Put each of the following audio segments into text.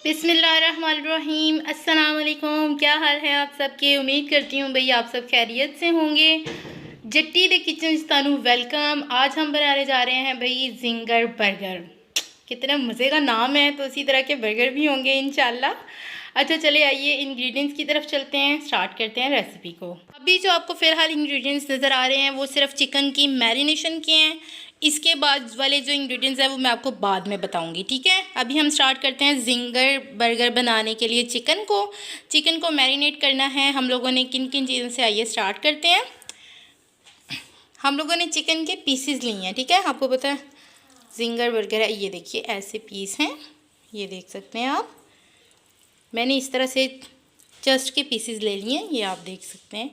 बिस्मिल्लाहिर्रहमानिर्रहीम। अस्सलाम वालेकुम। क्या हाल है आप सबके? उम्मीद करती हूँ भई आप सब खैरियत से होंगे। जट्टी दे किचन तानू वेलकम। आज हम बनाने जा रहे हैं भई जिंगर बर्गर। कितना मज़े का नाम है, तो इसी तरह के बर्गर भी होंगे इंशाल्लाह। अच्छा चले आइए इंग्रेडिएंट्स की तरफ चलते हैं, स्टार्ट करते हैं रेसिपी को। अभी जो आपको फ़िलहाल इंग्रेडिएंट्स नज़र आ रहे हैं वो सिर्फ चिकन की मैरिनेशन के हैं। इसके बाद वाले जो इंग्रेडिएंट्स हैं वो मैं आपको बाद में बताऊंगी, ठीक है। अभी हम स्टार्ट करते हैं जिंगर बर्गर बनाने के लिए। चिकन को मैरिनेट करना है हम लोगों ने किन किन चीज़ों से, आइए स्टार्ट करते हैं। हम लोगों ने चिकन के पीसेस लिए हैं, ठीक है। आपको पता है जिंगर बर्गर है, ये देखिए ऐसे पीस हैं, ये देख सकते हैं आप। मैंने इस तरह से चस्ट के पीसेस ले लिए हैं, ये आप देख सकते हैं।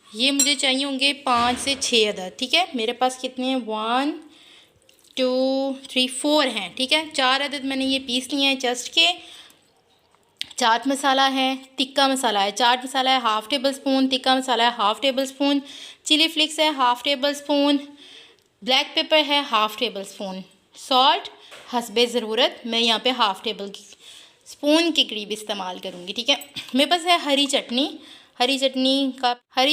ये मुझे चाहिए होंगे 5 से 6 अदद, ठीक है। मेरे पास कितने हैं, 1 2 3 4 हैं, ठीक है। 4 अदद मैंने ये पीस लिए हैं चस्ट के। चाट मसाला है, तिक्का मसाला है। चाट मसाला है half tablespoon, tikka masala है half tablespoon, chilli flakes है half tablespoon, black pepper है हाफ़ टेबल स्पून, सॉल्ट हस्बे ज़रूरत मैं यहाँ पे हाफ़ टेबल स्पून के करीब इस्तेमाल करूँगी, ठीक है। मेरे पास है हरी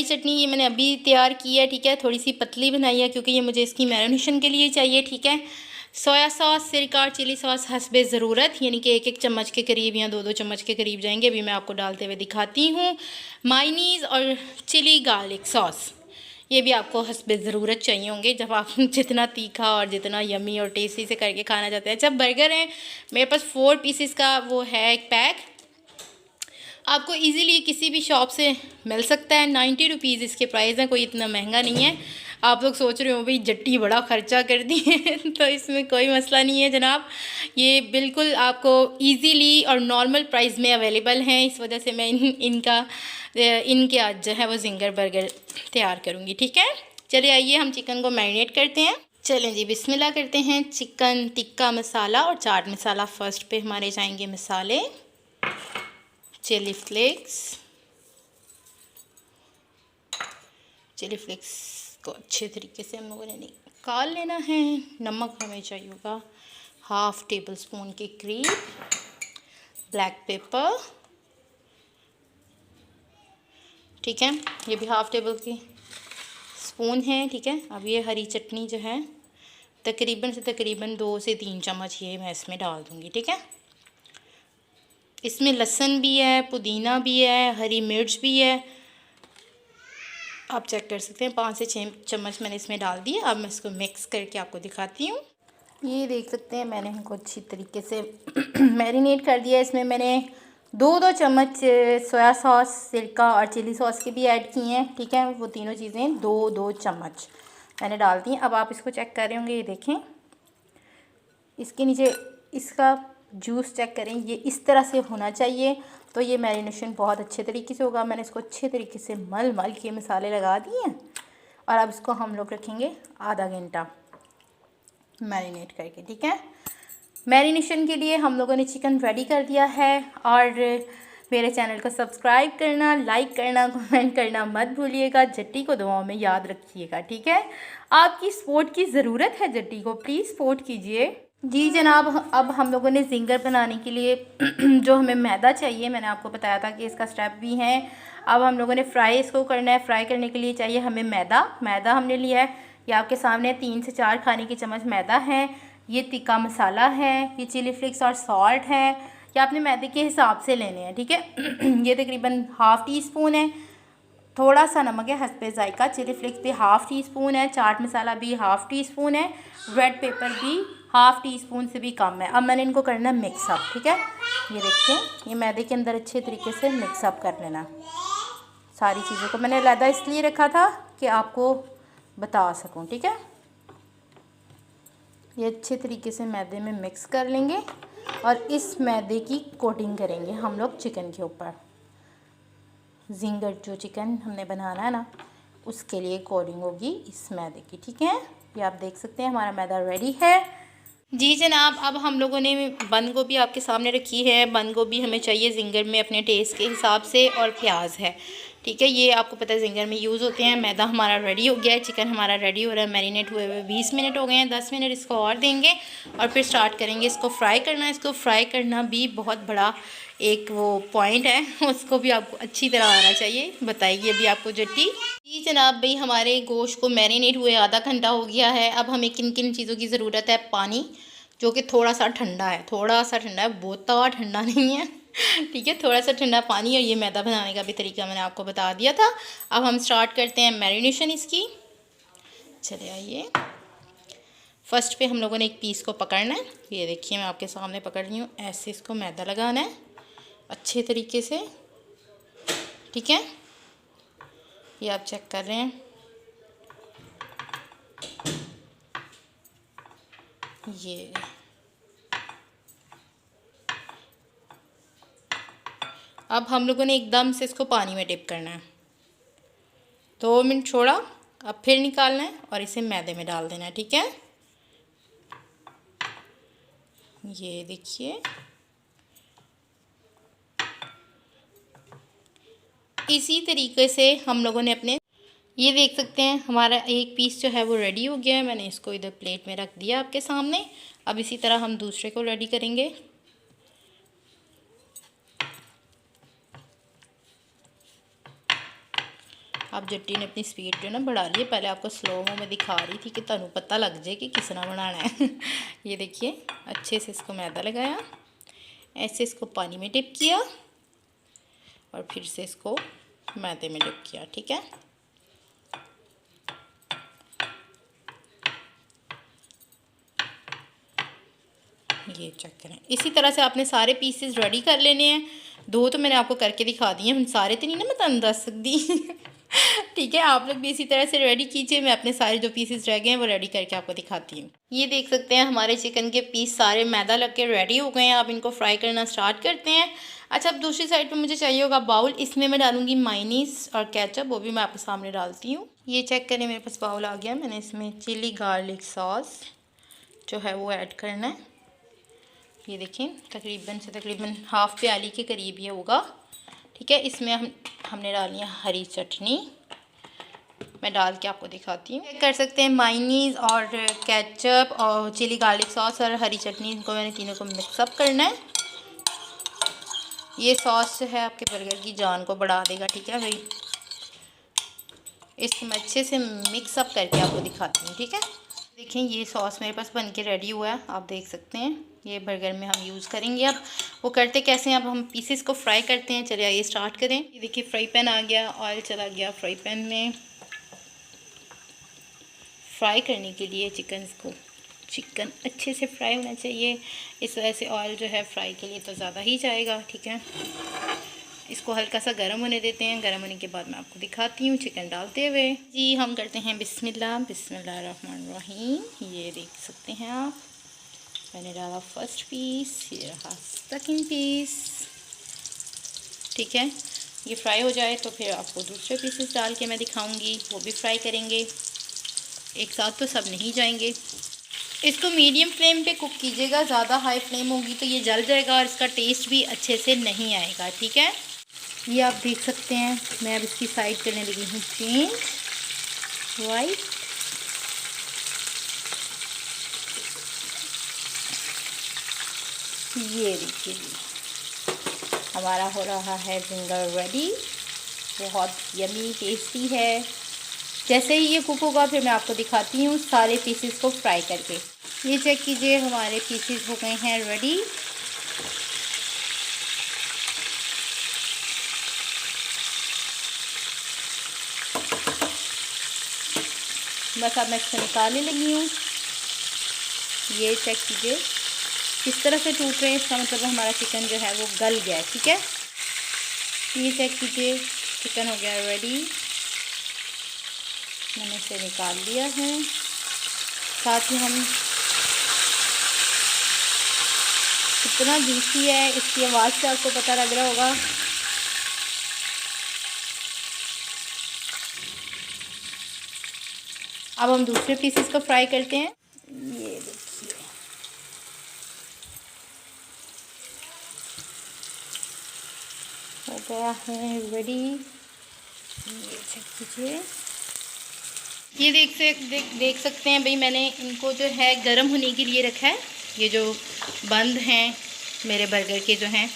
चटनी ये मैंने अभी तैयार की है, ठीक है। थोड़ी सी पतली बनाई है क्योंकि ये मुझे इसकी मैरिनेशन के लिए चाहिए, ठीक है। सोया सॉस, सिरका और चिली सॉस हस्बे ज़रूरत, यानी कि 1-1 चम्मच के करीब या 2-2 चम्मच के करीब जाएंगे। अभी मैं आपको डालते हुए दिखाती हूँ। मायनीज़ और चिली गार्लिक सॉस ये भी आपको हस्बे ज़रूरत चाहिए होंगे जब आप जितना तीखा और जितना यमी और टेस्टी से करके खाना चाहते हैं। जब बर्गर है मेरे पास 4 पीसेस का वो है एक पैक, आपको इजीली किसी भी शॉप से मिल सकता है। 90 रुपीज़ इसके प्राइस हैं, कोई इतना महंगा नहीं है। आप लोग सोच रहे हो भाई जट्टी बड़ा ख़र्चा कर दिए तो इसमें कोई मसला नहीं है जनाब, ये बिल्कुल आपको इजीली और नॉर्मल प्राइस में अवेलेबल हैं। इस वजह से मैं इनके आज जो है वो जिंगर बर्गर तैयार करूँगी, ठीक है। चलिए आइए हम चिकन को मैरिनेट करते हैं। चलें जी बिस्मिल्लाह करते हैं। चिकन टिक्का मसाला और चाट मसाला फर्स्ट पे हमारे जाएंगे मसाले। चिली फ्लेक्स को अच्छे तरीके से हम लोगों ने निकाल लेना है। नमक हमें चाहिए होगा हाफ़ टेबल स्पून के करीब, ब्लैक पेपर, ठीक है, ये भी हाफ़ टेबल की स्पून है, ठीक है। अब ये हरी चटनी जो है तकरीबन 2 से 3 चम्मच ये मैं इसमें डाल दूँगी, ठीक है। इसमें लहसुन भी है, पुदीना भी है, हरी मिर्च भी है, आप चेक कर सकते हैं। 5 से 6 चम्मच मैंने इसमें डाल दिए। अब मैं इसको मिक्स करके आपको दिखाती हूँ। ये देख सकते हैं मैंने इनको अच्छी तरीके से मैरिनेट कर दिया। इसमें मैंने 2-2 चम्मच सोया सॉस, सिरका और चिली सॉस के भी ऐड किए हैं, ठीक है। वो तीनों चीज़ें 2-2 चम्मच मैंने डाल दी। अब आप इसको चेक कर रहे होंगे, ये देखें इसके नीचे इसका जूस चेक करें, ये इस तरह से होना चाहिए, तो ये मैरिनेशन बहुत अच्छे तरीके से होगा। मैंने इसको अच्छे तरीके से मल के मसाले लगा दिए हैं और अब इसको हम लोग रखेंगे आधा घंटा मैरिनेट करके, ठीक है। मैरिनेशन के लिए हम लोगों ने चिकन रेडी कर दिया है। और मेरे चैनल को सब्सक्राइब करना, लाइक करना, कमेंट करना मत भूलिएगा। जट्टी को दुआओं में याद रखिएगा, ठीक है। आपकी सपोर्ट की ज़रूरत है, जट्टी को प्लीज़ सपोर्ट कीजिए। जी जनाब, अब हम लोगों ने जिंगर बनाने के लिए जो हमें मैदा चाहिए, मैंने आपको बताया था कि इसका स्टेप भी है। अब हम लोगों ने फ्राई इसको करना है। फ्राई करने के लिए चाहिए हमें मैदा हमने लिया है, ये आपके सामने 3 से 4 खाने की चम्मच मैदा है। ये तिक्का मसाला है, ये चिली फ्लेक्स और सॉल्ट है, ये आपने मैदे के हिसाब से लेने हैं, ठीक है। ये तकरीबन हाफ़ टी स्पून है। थोड़ा सा नमक है हस्बे ज़ायका, चिली फ्लेक्स भी हाफ़ टी स्पून है, चाट मसाला भी हाफ़ टी स्पून है, रेड पेपर भी हाफ़ टी स्पून से भी कम है। अब मैंने इनको करना मिक्सअप, ठीक है। ये देखिए ये मैदे के अंदर अच्छे तरीके से मिक्सअप कर लेना। सारी चीज़ों को मैंने अलग इसलिए रखा था कि आपको बता सकूं, ठीक है। ये अच्छे तरीके से मैदे में मिक्स कर लेंगे और इस मैदे की कोटिंग करेंगे हम लोग चिकन के ऊपर। जिंगर जो चिकन हमने बनाना है ना, उसके लिए कोटिंग होगी इस मैदे की, ठीक है। ये आप देख सकते हैं हमारा मैदा रेडी है। जी जनाब, अब हम लोगों ने बंद गोभी आपके सामने रखी है। बंद गोभी हमें चाहिए जिंगर में अपने टेस्ट के हिसाब से, और प्याज है। ठीक है। ये आपको पता है जिंगर में यूज़ होते हैं। मैदा हमारा रेडी हो गया है, चिकन हमारा रेडी हो रहा है, मैरिनेट हुए हुए 20 मिनट हो गए हैं। 10 मिनट इसको और देंगे और फिर स्टार्ट करेंगे इसको फ्राई करना। इसको फ्राई करना भी बहुत बड़ा एक वो पॉइंट है, उसको भी आपको अच्छी तरह आना चाहिए। बताइए अभी आपको जट्टी जी। जनाब भाई, हमारे गोश्त को मैरिनेट हुए आधा घंटा हो गया है। अब हमें किन किन चीज़ों की ज़रूरत है? पानी, जो कि थोड़ा सा ठंडा है, थोड़ा सा ठंडा है, बहुत ठंडा नहीं है। ठीक है, थोड़ा सा ठंडा पानी। और ये मैदा बनाने का भी तरीका मैंने आपको बता दिया था। अब हम स्टार्ट करते हैं मैरिनेशन इसकी। चले आइए। फर्स्ट पे हम लोगों ने एक पीस को पकड़ना है। ये देखिए मैं आपके सामने पकड़ रही हूँ। ऐसे इसको मैदा लगाना है अच्छे तरीके से। ठीक है, ये आप चेक कर रहे हैं। ये अब हम लोगों ने एकदम से इसको पानी में डिप करना है। 2 मिनट छोड़ा, अब फिर निकालना है और इसे मैदे में डाल देना है। ठीक है, ये देखिए इसी तरीके से हम लोगों ने अपने, ये देख सकते हैं हमारा एक पीस जो है वो रेडी हो गया है। मैंने इसको इधर प्लेट में रख दिया आपके सामने। अब इसी तरह हम दूसरे को रेडी करेंगे। अब जट्टी ने अपनी स्पीड जो ना बढ़ा ली है। पहले आपको स्लो मो में दिखा रही थी कि तनु पता लग जाए कि किसना बनाना है। ये देखिए अच्छे से इसको मैदा लगाया, ऐसे इसको पानी में डिप किया और फिर से इसको मैदे में डिप किया। ठीक है, ये चेक करें। इसी तरह से आपने सारे पीसेस रेडी कर लेने हैं। 2 तो मैंने आपको करके दिखा दिए हैं, सारे तो नहीं ना मैं तनु दस सकती। ठीक है, आप लोग भी इसी तरह से रेडी कीजिए। मैं अपने सारे जो पीसेस रह गए हैं वो रेडी करके आपको दिखाती हूँ। ये देख सकते हैं हमारे चिकन के पीस सारे मैदा लग के रेडी हो गए हैं। अब इनको फ्राई करना स्टार्ट करते हैं। अच्छा, अब दूसरी साइड पे मुझे चाहिए होगा बाउल। इसमें मैं डालूंगी मायोनीज और केचप, वो भी मैं आपके सामने डालती हूँ। ये चेक करें, मेरे पास बाउल आ गया। मैंने इसमें चिली गार्लिक सॉस जो है वो ऐड करना है। ये देखिए तकरीबन से तकरीबन हाफ प्याली के करीब ये होगा। ठीक है, इसमें हमने डाली है हरी चटनी। मैं डाल के आपको दिखाती हूँ। कर सकते हैं मायोनीज़ और केचप और चिली गार्लिक सॉस और हरी चटनी, इनको मैंने तीनों को मिक्सअप करना है। ये सॉस जो है आपके बर्गर की जान को बढ़ा देगा। ठीक है भाई, इसको मैं अच्छे से मिक्सअप करके आपको दिखाती हूँ। ठीक है, देखें ये सॉस मेरे पास बन के रेडी हुआ है, आप देख सकते हैं। ये बर्गर में हम यूज़ करेंगे। अब वो करते कैसे हैं, अब हम पीसेस को फ्राई करते हैं। चलिए आइए स्टार्ट करें। ये देखिए फ्राई पैन आ गया, ऑयल चला गया फ्राई पैन में। फ्राई करने के लिए चिकन अच्छे से फ्राई होना चाहिए। इस वजह से ऑयल जो है फ्राई के लिए तो ज़्यादा ही जाएगा। ठीक है, इसको हल्का सा गर्म होने देते हैं। गर्म होने के बाद मैं आपको दिखाती हूँ चिकन डालते हुए। जी, हम करते हैं बिस्मिल्लाह बिस्मिल्लाहिर्रहमानिर्रहीम। ये देख सकते हैं आप, मैंने डाला फर्स्ट पीस, ये रहा सेकंड पीस। ठीक है, ये फ्राई हो जाए तो फिर आपको दूसरे पीसेस डाल के मैं दिखाऊंगी, वो भी फ्राई करेंगे। एक साथ तो सब नहीं जाएंगे। इसको मीडियम फ्लेम पे कुक कीजिएगा, ज़्यादा हाई फ्लेम होगी तो ये जल जाएगा और इसका टेस्ट भी अच्छे से नहीं आएगा। ठीक है, ये आप देख सकते हैं। मैं अब इसकी साइड करने लगी हूँ चेंज वाइट। ये देखिए हमारा हो रहा है फिंगर रेडी, बहुत यमी टेस्टी है। जैसे ही ये कुक होगा फिर मैं आपको दिखाती हूँ सारे पीसेस को फ्राई करके। ये चेक कीजिए हमारे पीसेस हो गए हैं रेडी। बस अब मैं इसको निकालने लगी हूँ। ये चेक कीजिए किस तरह से टूट रहे हैं, इसका मतलब हमारा चिकन जो है वो गल गया है। ठीक है, ये चेक कीजिए चिकन हो गया रेडी। मैंने इसे निकाल लिया है। साथ ही हम, कितना जूसी है, इसकी आवाज़ से आपको पता लग रहा होगा। अब हम दूसरे पीसेस को फ्राई करते हैं। ये देखिए हो गया है रेडी। ये चेक कीजिए, ये देख सकते हैं भाई, मैंने इनको जो है गर्म होने के लिए रखा है। ये जो बंद हैं मेरे बर्गर के जो हैं,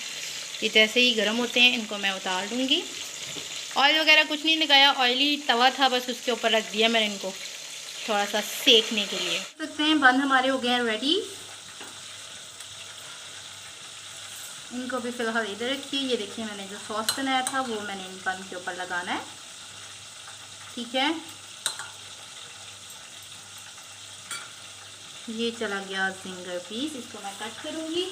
ये जैसे ही गर्म होते हैं इनको मैं उतार दूँगी। ऑयल वगैरह कुछ नहीं लगाया, ऑयली तवा था बस, उसके ऊपर रख दिया मैंने इनको थोड़ा सा सेकने के लिए। देख सकते हैं बंद हमारे हो गए हैं रेडी। इनको भी फिलहाल इधर रखिए। ये देखिए मैंने जो सॉस बनाया था वो मैंने इन बंद के ऊपर लगाना है, ठीक है। ये चला गया जिंगर पीस, इसको मैं कट करूँगी।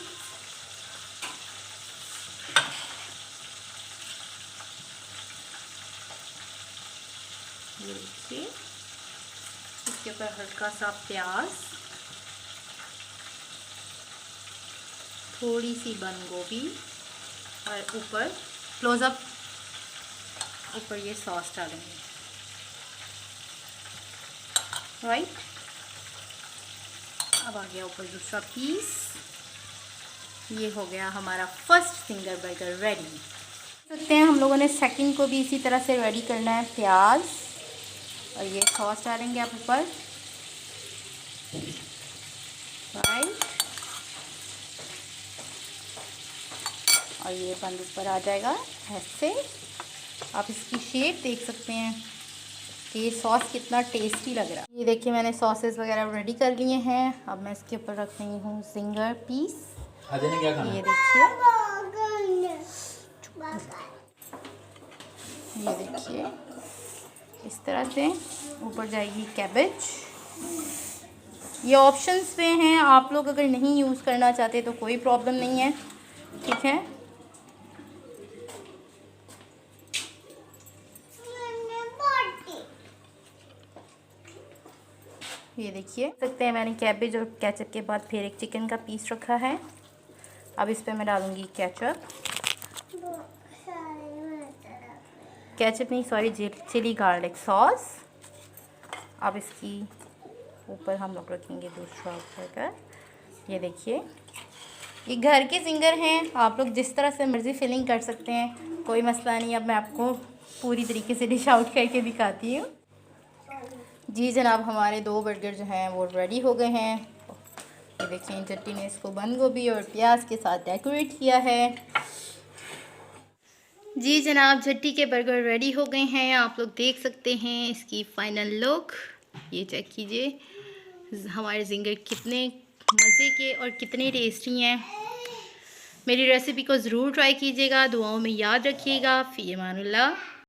ये देखिए, इसके ऊपर हल्का सा प्याज, थोड़ी सी बंद गोभी और ऊपर क्लोजअप, ऊपर ये सॉस डालेंगे, राइट। अब आ गया ऊपर दूसरा पीस। ये हो गया हमारा फर्स्ट फिंगर बर्गर रेडी। सकते हैं हम लोगों ने सेकंड को भी इसी तरह से रेडी करना है। प्याज और ये सॉस डालेंगे आप ऊपर, राइट, और ये बंद ऊपर आ जाएगा ऐसे। आप इसकी शेप देख सकते हैं कि ये सॉस कितना टेस्टी लग रहा है। ये देखिए मैंने सॉसेस वगैरह रेडी कर लिए हैं। अब मैं इसके ऊपर रख रही हूँ जिंगर पीस। क्या खाना? ये देखिए, ये देखिए इस तरह से ऊपर जाएगी कैबेज। ये ऑप्शंस पे हैं, आप लोग अगर नहीं यूज़ करना चाहते तो कोई प्रॉब्लम नहीं है, ठीक है। ये देखिए सकते हैं मैंने कैबेज और केचप के बाद फिर एक चिकन का पीस रखा है। अब इस पे मैं डालूंगी केचप, नहीं सॉरी, चिली गार्लिक सॉस। अब इसकी ऊपर हम लोग रखेंगे दूसरा बर्गर। ये देखिए, ये घर के जिंगर हैं, आप लोग जिस तरह से मर्ज़ी फिलिंग कर सकते हैं, कोई मसला नहीं। अब मैं आपको पूरी तरीके से डिश आउट करके दिखाती हूँ। जी जनाब, हमारे 2 बर्गर जो हैं वो रेडी हो गए हैं। ये देखिए चट्टी ने इसको बंद गोभी और प्याज के साथ डेकोरेट किया है। जी जनाब, झट्टी के बर्गर रेडी हो गए हैं। आप लोग देख सकते हैं इसकी फ़ाइनल लुक। ये चेक कीजिए हमारे जिंगर कितने मज़े के और कितने टेस्टी हैं। मेरी रेसिपी को ज़रूर ट्राई कीजिएगा, दुआओं में याद रखिएगा। फ़ी अमानुल्लाह।